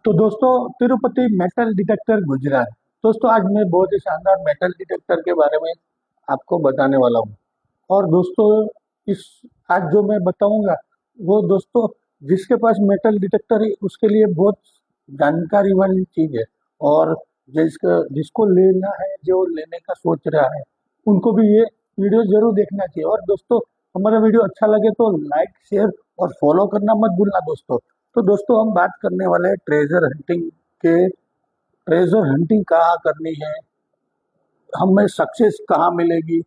तो दोस्तों, Tirupati metal detector Gujarat. दोस्तों, आज मैं बहुत ही शानदार मेटल डिटेक्टर के बारे में आपको बताने वाला हूँ। और दोस्तों, इस आज जो मैं बताऊंगा वो दोस्तों जिसके पास मेटल डिटेक्टर है उसके लिए बहुत जानकारी वाली चीज है। और जिसको लेना है, जो लेने का सोच रहा है, उनको भी ये वीडियो जरूर देखना चाहिए। और दोस्तों, हमारा वीडियो अच्छा लगे तो लाइक, शेयर और फॉलो करना मत भूलना दोस्तों। तो दोस्तों, हम बात करने वाले हैं ट्रेजर हंटिंग के। ट्रेजर हंटिंग कहाँ करनी है, हमें सक्सेस कहाँ मिलेगी,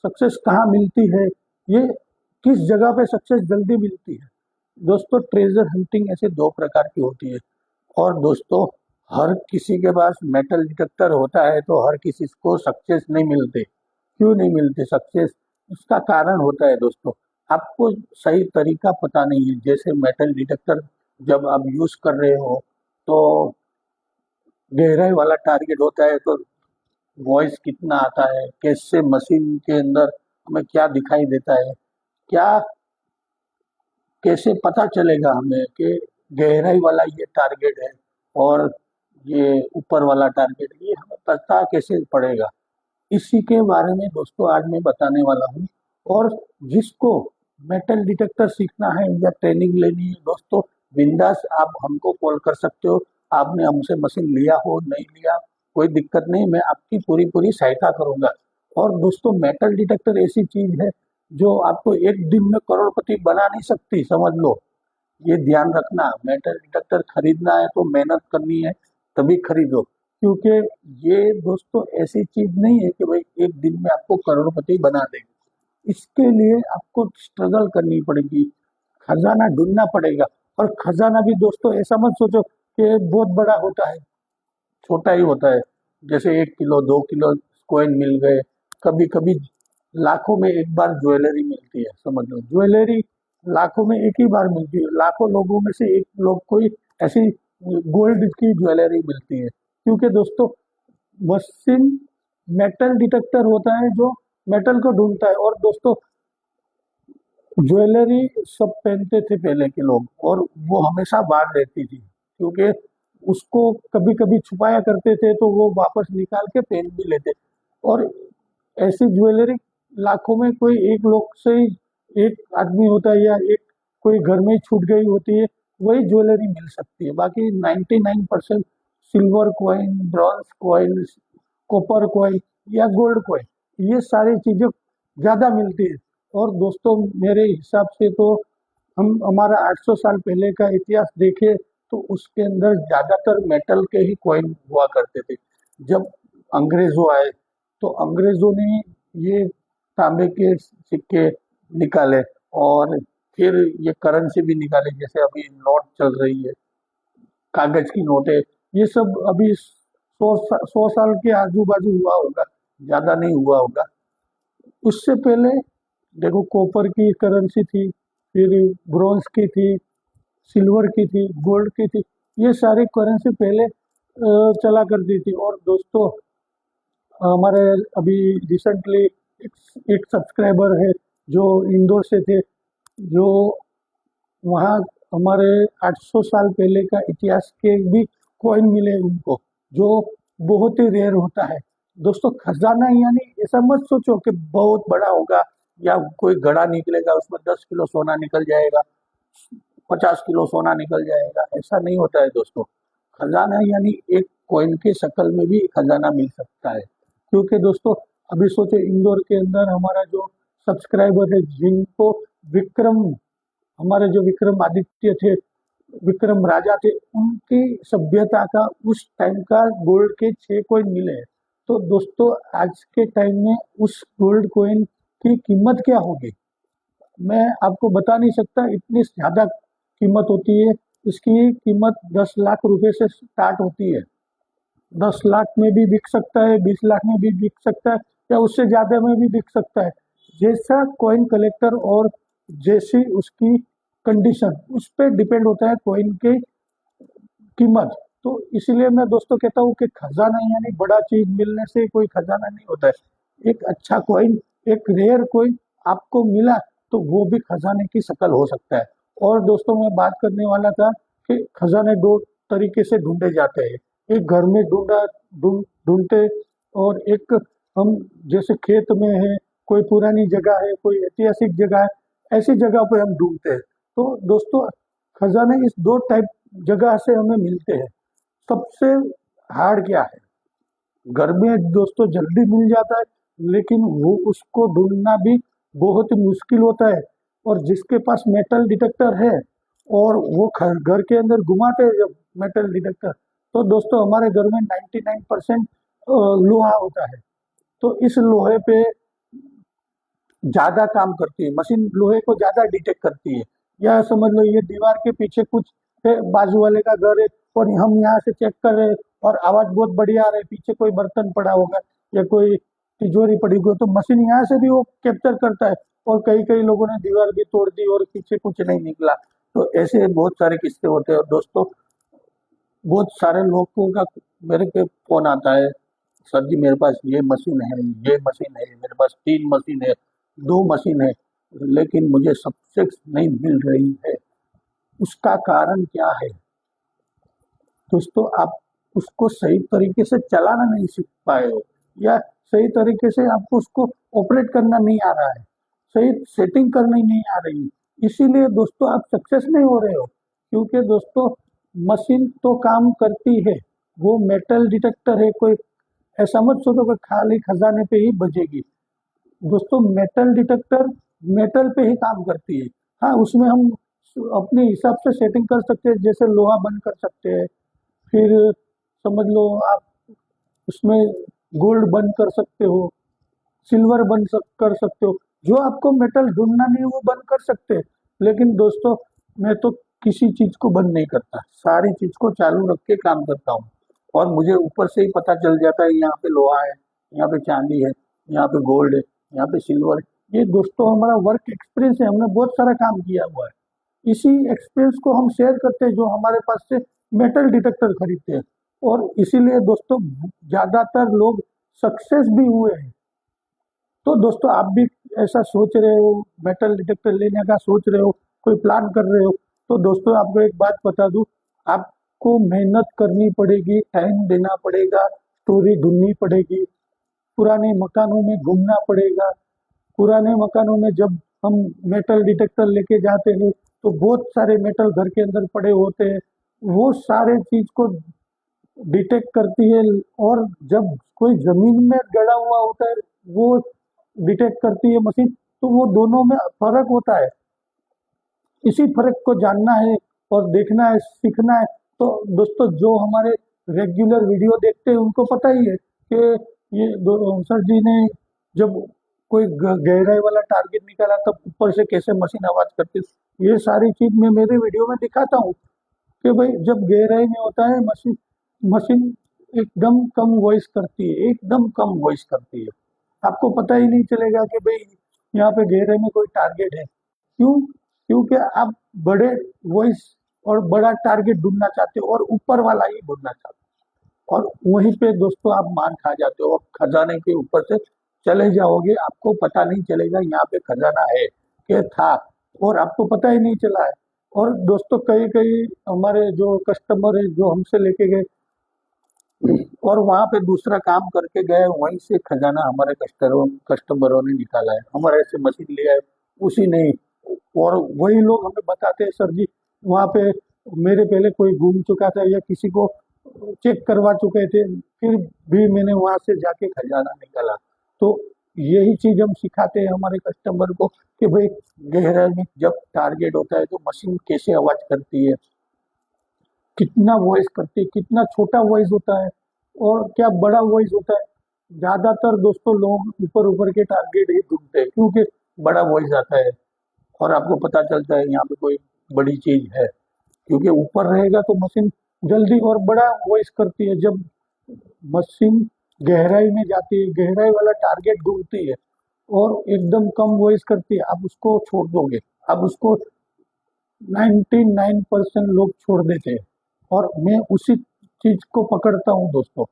सक्सेस कहाँ मिलती है, ये किस जगह पे सक्सेस जल्दी मिलती है। दोस्तों, ट्रेजर हंटिंग ऐसे दो प्रकार की होती है। और दोस्तों, हर किसी के पास मेटल डिटेक्टर होता है तो हर किसी को सक्सेस नहीं मिलते। क्यों नहीं मिलते सक्सेस? इसका कारण होता है दोस्तों, आपको सही तरीका पता नहीं है। जैसे मेटल डिटेक्टर जब आप यूज कर रहे हो तो गहराई वाला टारगेट होता है, तो वॉइस कितना आता है, कैसे मशीन के अंदर हमें क्या दिखाई देता है, क्या कैसे पता चलेगा हमें कि गहराई वाला ये टारगेट है और ये ऊपर वाला टारगेट, ये हमें पता कैसे पड़ेगा। इसी के बारे में दोस्तों आज मैं बताने वाला हूँ। और जिसको मेटल डिटेक्टर सीखना है या ट्रेनिंग लेनी है दोस्तों, बिंदास आप हमको कॉल कर सकते हो। आपने हमसे मशीन लिया हो नहीं लिया, कोई दिक्कत नहीं, मैं आपकी पूरी पूरी सहायता करूंगा। और दोस्तों, मेटल डिटेक्टर ऐसी चीज है जो आपको एक दिन में करोड़पति बना नहीं सकती, समझ लो। ये ध्यान रखना, मेटल डिटेक्टर खरीदना है तो मेहनत करनी है, तभी खरीदो। क्योंकि ये दोस्तों ऐसी चीज नहीं है कि भाई एक दिन में आपको करोड़पति बना देगी। इसके लिए आपको स्ट्रगल करनी पड़ेगी, खजाना ढूंढना पड़ेगा। और खजाना भी दोस्तों ऐसा मत सोचो कि बहुत बड़ा होता है, छोटा ही होता है। जैसे 1 किलो 2 किलो कॉइन मिल गए, कभी कभी लाखों में एक बार ज्वेलरी मिलती है, समझ लो। ज्वेलरी लाखों में एक ही बार मिलती है, लाखों लोगों में से एक लोग को ही ऐसी गोल्ड की ज्वेलरी मिलती है। क्योंकि दोस्तों, मशीन मेटल डिटेक्टर होता है जो मेटल को ढूंढता है। और दोस्तों, ज्वेलरी सब पहनते थे पहले के लोग, और वो हमेशा बाहर रहती थी, क्योंकि उसको कभी कभी छुपाया करते थे तो वो वापस निकाल के पहन भी लेते। और ऐसी ज्वेलरी लाखों में कोई एक लोग से ही एक आदमी होता है, या एक कोई घर में ही छूट गई होती है, वही ज्वेलरी मिल सकती है। बाकी 99% silver coin, bronze coin, copper coin या गोल्ड कॉइन, ये सारी चीजें ज्यादा मिलती है। और दोस्तों, मेरे हिसाब से तो हम हमारा 800 साल पहले का इतिहास देखें तो उसके अंदर ज्यादातर मेटल के ही कॉइन हुआ करते थे। जब अंग्रेजों आए तो अंग्रेजों ने ये तांबे के सिक्के निकाले, और फिर ये करेंसी भी निकाले, जैसे अभी नोट चल रही है, कागज की नोट है। ये सब अभी 100 साल के आजू बाजू हुआ होगा, ज्यादा नहीं हुआ होगा। उससे पहले देखो, कॉपर की करेंसी थी, फिर ब्रॉन्ज की थी, सिल्वर की थी, गोल्ड की थी। ये सारी करेंसी पहले चला करती थी। और दोस्तों, हमारे अभी रिसेंटली एक सब्सक्राइबर है जो इंदौर से थे, जो वहाँ हमारे 800 साल पहले का इतिहास के भी कॉइन मिले उनको, जो बहुत ही रेयर होता है। दोस्तों, खजाना यानी ऐसा मत सोचो कि बहुत बड़ा होगा या कोई घड़ा निकलेगा उसमें 10 किलो सोना निकल जाएगा, 50 किलो सोना निकल जाएगा, ऐसा नहीं होता है दोस्तों। खजाना यानी एक कॉइन के शक्ल में भी खजाना मिल सकता है। क्योंकि दोस्तों, अभी सोचो, इंदौर के अंदर हमारा जो सब्सक्राइबर है, जिनको विक्रम, हमारे जो विक्रम आदित्य थे, विक्रम राजा थे, उनकी सभ्यता का उस टाइम का गोल्ड के 6 कॉइन मिले हैं। तो दोस्तों, आज के टाइम में उस गोल्ड कॉइन की कीमत क्या होगी, मैं आपको बता नहीं सकता। इतनी ज्यादा कीमत होती है इसकी। कीमत 10 लाख रुपए से स्टार्ट होती है। 10 लाख में भी बिक सकता है, 20 लाख में भी बिक सकता है, या उससे ज्यादा में भी बिक सकता है। जैसा कॉइन कलेक्टर और जैसी उसकी कंडीशन, उस पर डिपेंड होता है कॉइन की कीमत। तो इसलिए मैं दोस्तों कहता हूँ कि खजाना यानी बड़ा चीज मिलने से कोई खजाना नहीं होता है। एक अच्छा कॉइन, एक रेयर कॉइन आपको मिला तो वो भी खजाने की शक्ल हो सकता है। और दोस्तों, मैं बात करने वाला था कि खजाने दो तरीके से ढूंढे जाते हैं। एक घर में ढूंढते, और एक हम जैसे खेत में है, कोई पुरानी जगह है, कोई ऐतिहासिक जगह है, ऐसी जगह पे हम ढूंढते हैं। तो दोस्तों, खजाने इस दो टाइप जगह से हमें मिलते हैं। सबसे हार्ड क्या है? घर में दोस्तों जल्दी मिल जाता है, लेकिन वो उसको ढूंढना भी बहुत ही मुश्किल होता है। और जिसके पास मेटल डिटेक्टर है और वो घर के अंदर घुमाते हैं जब मेटल डिटेक्टर, तो दोस्तों हमारे घर में 99% लोहा होता है। तो इस लोहे पे ज्यादा काम करती है मशीन, लोहे को ज्यादा डिटेक्ट करती है। या समझ लो ये दीवार के पीछे कुछ है, बाजू वाले का घर है, और हम यहाँ से चेक कर रहे हैं और आवाज बहुत बढ़िया आ रही है, पीछे कोई बर्तन पड़ा होगा या कोई तिजोरी पड़ी होगी, तो मशीन यहाँ से भी वो कैप्चर करता है। और कई कई लोगों ने दीवार भी तोड़ दी और पीछे कुछ नहीं निकला। तो ऐसे बहुत सारे किस्से होते हैं। और दोस्तों, बहुत सारे लोगों का मेरे पे फोन आता है, सर जी मेरे पास ये मशीन है, ये मशीन है, मेरे पास 3 मशीन है, 2 मशीन है, लेकिन मुझे सक्सेस नहीं मिल रही है। उसका कारण क्या है? दोस्तों, आप उसको सही तरीके से चलाना नहीं सीख पाए हो, या सही तरीके से आपको उसको ऑपरेट करना नहीं आ रहा है, सही सेटिंग करनी नहीं आ रही, इसीलिए दोस्तों आप सक्सेस नहीं हो रहे हो। क्योंकि दोस्तों, मशीन तो काम करती है, वो मेटल डिटेक्टर है, कोई ऐसा मत सोचो कि खाली खजाने पे ही बजेगी। दोस्तों, मेटल डिटेक्टर मेटल पे ही काम करती है। हाँ, उसमें हम अपने हिसाब से सेटिंग कर सकते हैं, जैसे लोहा बंद कर सकते हैं, फिर समझ लो आप उसमें गोल्ड बंद कर सकते हो, सिल्वर कर सकते हो। जो आपको मेटल ढूंढना नहीं है वो बंद कर सकते हैं। लेकिन दोस्तों, मैं तो किसी चीज को बंद नहीं करता, सारी चीज को चालू रख के काम करता हूँ। और मुझे ऊपर से ही पता चल जाता है यहाँ पे लोहा है, यहाँ पे चांदी है, यहाँ पे गोल्ड है, यहाँ पे सिल्वर है। ये दोस्तों हमारा वर्क एक्सपीरियंस है, हमने बहुत सारा काम किया हुआ है। इसी एक्सपीरियंस को हम शेयर करते हैं जो हमारे पास से मेटल डिटेक्टर खरीदते हैं। और इसीलिए दोस्तों ज्यादातर लोग सक्सेस भी हुए हैं। तो दोस्तों, आप भी ऐसा सोच रहे हो, मेटल डिटेक्टर लेने का सोच रहे हो, कोई प्लान कर रहे हो, तो दोस्तों आपको एक बात बता दूं, आपको मेहनत करनी पड़ेगी, टाइम देना पड़ेगा, स्टोरी ढूंढनी पड़ेगी, पुराने मकानों में घूमना पड़ेगा। पुराने मकानों में जब हम मेटल डिटेक्टर लेके जाते हैं तो बहुत सारे मेटल घर के अंदर पड़े होते हैं, वो सारे चीज को डिटेक्ट करती है। और जब कोई जमीन में गड़ा हुआ होता है, वो डिटेक्ट करती है मशीन। तो वो दोनों में फर्क होता है, इसी फर्क को जानना है और देखना है, सीखना है। तो दोस्तों, जो हमारे रेगुलर वीडियो देखते हैं उनको पता ही है कि ये सर जी ने जब कोई गहराई वाला टारगेट निकाला तब ऊपर से कैसे मशीन आवाज करती है। ये सारी चीज मैं मेरे वीडियो में दिखाता हूँ कि भाई जब गहराई में होता है, मशीन मशीन एकदम कम वॉइस करती है, एकदम कम वॉइस करती है। आपको पता ही नहीं चलेगा कि भाई यहाँ पे गहरे में कोई टारगेट है। क्यों? क्योंकि आप बड़े वॉइस और बड़ा टारगेट ढूंढना चाहते हो और ऊपर वाला ही ढूंढना चाहते हो, और वहीं पे दोस्तों आप मार खा जाते हो। खजाने के ऊपर से चले जाओगे, आपको पता नहीं चलेगा यहाँ पे खजाना है कि था, और आपको पता ही नहीं चला है। और दोस्तों, कई कई हमारे जो कस्टमर है जो हमसे लेके गए और वहां पे दूसरा काम करके गए, वहीं से खजाना हमारे कस्टमरों ने निकाला है, हमारे से मशीन लिया है उसी ने। और वही लोग हमें बताते हैं, सर जी वहां पे मेरे पहले कोई घूम चुका था या किसी को चेक करवा चुके थे, फिर भी मैंने वहां से जाके खजाना निकाला। तो यही चीज हम सिखाते हैं हमारे कस्टमर को कि भाई गहराई में जब टारगेट होता है तो मशीन कैसे आवाज करती है, कितना वॉइस करती है, कितना छोटा वॉइस होता है और क्या बड़ा वॉइस होता है। ज्यादातर दोस्तों लोग ऊपर ऊपर के टारगेट ही ढूंढते हैं क्योंकि बड़ा वॉइस आता है और आपको पता चलता है यहाँ पे कोई बड़ी चीज है। क्योंकि ऊपर रहेगा तो मशीन जल्दी और बड़ा वॉइस करती है। जब मशीन गहराई में जाती है, गहराई वाला टारगेट ढूंढती है और एकदम कम वॉइस करती है, आप उसको छोड़ दोगे, आप उसको 99% लोग छोड़ देते हैं। और मैं उसी चीज को पकड़ता हूँ दोस्तों,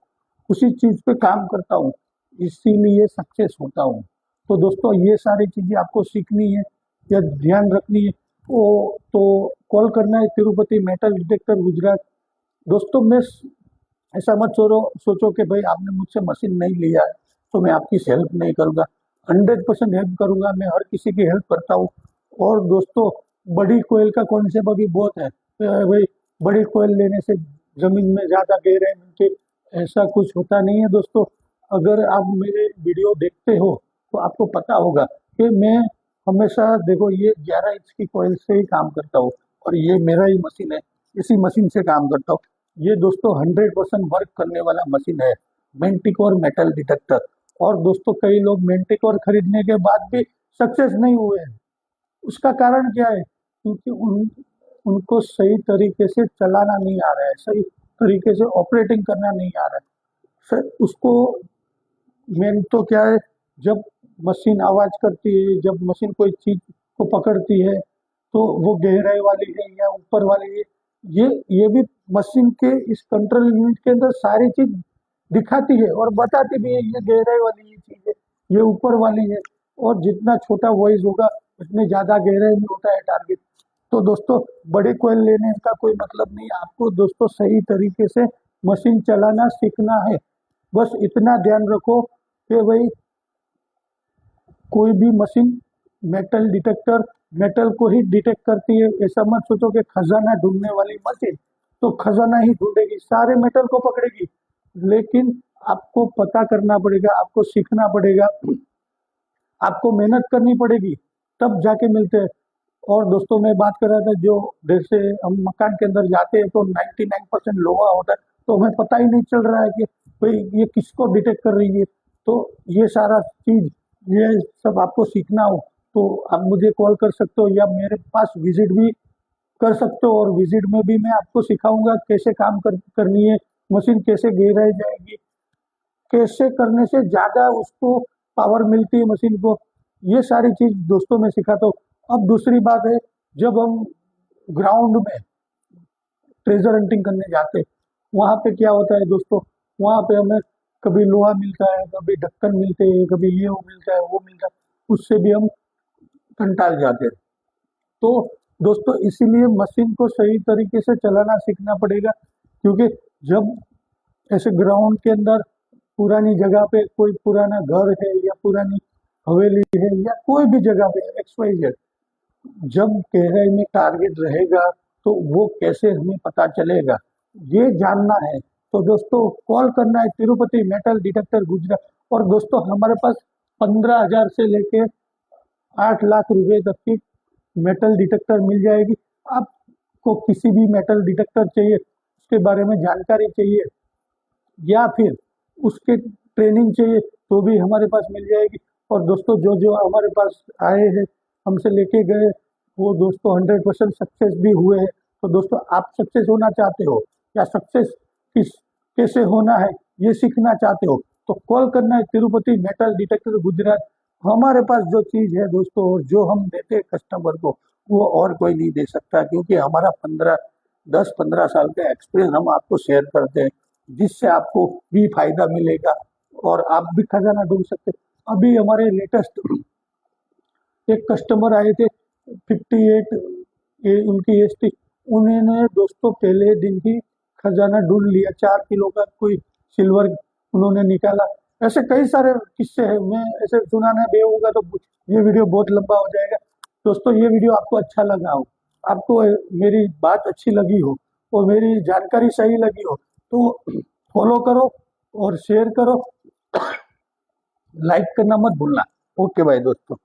उसी चीज पे काम करता हूँ, इसीलिए सक्सेस होता हूँ। तो दोस्तों, ये सारी चीजें आपको सीखनी है या ध्यान रखनी है, तो कॉल करना है तिरुपति मेटल डिटेक्टर गुजरात दोस्तों मैं ऐसा मत सोचो कि भाई आपने मुझसे मशीन नहीं लिया है तो मैं आपकी हेल्प नहीं करूंगा। 100% हेल्प करूंगा, मैं हर किसी की हेल्प करता हूँ। और दोस्तों बड़ी कोयल का कॉन्सेप्ट अभी बहुत है, भाई बड़ी कोयल लेने से जमीन में ज्यादा गहराई मिलती, ऐसा कुछ होता नहीं है दोस्तों। अगर आप मेरे वीडियो देखते हो तो आपको पता होगा कि मैं हमेशा, देखो ये 11 इंच की कोयल से ही काम करता हूँ और ये मेरा ही मशीन है, इसी मशीन से काम करता हूँ। ये दोस्तों 100% वर्क करने वाला मशीन है, मेंटिकोर मेटल डिटेक्टर। और दोस्तों कई लोग मेंटिकोर खरीदने के बाद भी सक्सेस नहीं हुए हैं। उसका कारण क्या है? क्योंकि उनको सही तरीके से चलाना नहीं आ रहा है, सही तरीके से ऑपरेटिंग करना नहीं आ रहा है। सर उसको मेन तो क्या है, जब मशीन आवाज करती है, जब मशीन कोई चीज को पकड़ती है तो वो गहराई वाली है या ऊपर वाली है, ये भी मशीन के इस कंट्रोल यूनिट के अंदर सारी चीज दिखाती है और बताती भी है, ये गहराई वाली ये चीज है, ये ऊपर वाली है। और जितना छोटा वॉइस होगा उतनी ज्यादा गहराई में होता है टारगेट। तो दोस्तों बड़े कोयल लेने का कोई मतलब नहीं, आपको दोस्तों सही तरीके से मशीन चलाना सीखना है। बस इतना ध्यान रखो कि भाई कोई भी मशीन मेटल डिटेक्टर मेटल को ही डिटेक्ट करती है। ऐसा मत सोचो कि खजाना ढूंढने वाली मशीन तो खजाना ही ढूंढेगी, सारे मेटल को पकड़ेगी। लेकिन आपको पता करना पड़ेगा, आपको सीखना पड़ेगा, आपको मेहनत करनी पड़ेगी, तब जाके मिलते हैं। और दोस्तों मैं बात कर रहा था, जो जैसे हम मकान के अंदर जाते हैं तो 99% लोहा होता है, तो हमें पता ही नहीं चल रहा है कि भाई ये किसको डिटेक्ट कर रही है। तो ये सारा चीज, ये सब आपको सीखना हो तो आप मुझे कॉल कर सकते हो या मेरे पास विजिट भी कर सकते हो। और विजिट में भी मैं आपको सिखाऊंगा कैसे करनी है, मशीन कैसे गिराई जाएगी, कैसे करने से ज्यादा उसको पावर मिलती है मशीन को, ये सारी चीज दोस्तों मैं सिखाता हूँ। अब दूसरी बात है, जब हम ग्राउंड में ट्रेजर हंटिंग करने जाते हैं, वहां पे क्या होता है दोस्तों, वहां पे हमें कभी लोहा मिलता है, कभी ढक्कन मिलते हैं, कभी ये वो मिलता है वो मिलता है, उससे भी हम कंटाल जाते हैं। तो दोस्तों इसीलिए मशीन को सही तरीके से चलाना सीखना पड़ेगा। क्योंकि जब ऐसे ग्राउंड के अंदर पुरानी जगह पे कोई पुराना घर है या पुरानी हवेली है या कोई भी जगह पे XYZ, जब गहराई में टारगेट रहेगा तो वो कैसे हमें पता चलेगा, ये जानना है। तो दोस्तों कॉल करना है तिरुपति मेटल डिटेक्टर गुजरात। और दोस्तों हमारे पास 15,000 से लेके 8 लाख रुपए तक की मेटल डिटेक्टर मिल जाएगी। आपको किसी भी मेटल डिटेक्टर चाहिए, उसके बारे में जानकारी चाहिए या फिर उसके ट्रेनिंग चाहिए तो भी हमारे पास मिल जाएगी। और दोस्तों जो जो हमारे पास आए हैं, हमसे लेके गए, वो दोस्तों 100% सक्सेस भी हुए हैं। तो दोस्तों आप सक्सेस होना चाहते हो या सक्सेस किस कैसे होना है ये सीखना चाहते हो तो कॉल करना है तिरुपति मेटल डिटेक्टर गुजरात। हमारे पास जो चीज है दोस्तों, और जो हम देते हैं कस्टमर को, वो और कोई नहीं दे सकता। क्योंकि हमारा 10-15 साल का एक्सपीरियंस हम आपको शेयर करते हैं, जिससे आपको भी फायदा मिलेगा और आप भी खजाना ढूंढ सकते हैं। अभी हमारे लेटेस्ट एक कस्टमर आए थे, 58 उनकी एज थी, उन्होंने दोस्तों पहले दिन ही खजाना ढूंढ लिया, 4 किलो का कोई सिल्वर उन्होंने निकाला। ऐसे कई सारे किस्से हैं, मैं ऐसे सुनाना बेहूंगा तो ये वीडियो बहुत लंबा हो जाएगा। दोस्तों ये वीडियो आपको अच्छा लगा हो, आपको मेरी बात अच्छी लगी हो और मेरी जानकारी सही लगी हो तो फॉलो करो और शेयर करो, लाइक करना मत भूलना। ओके भाई दोस्तों।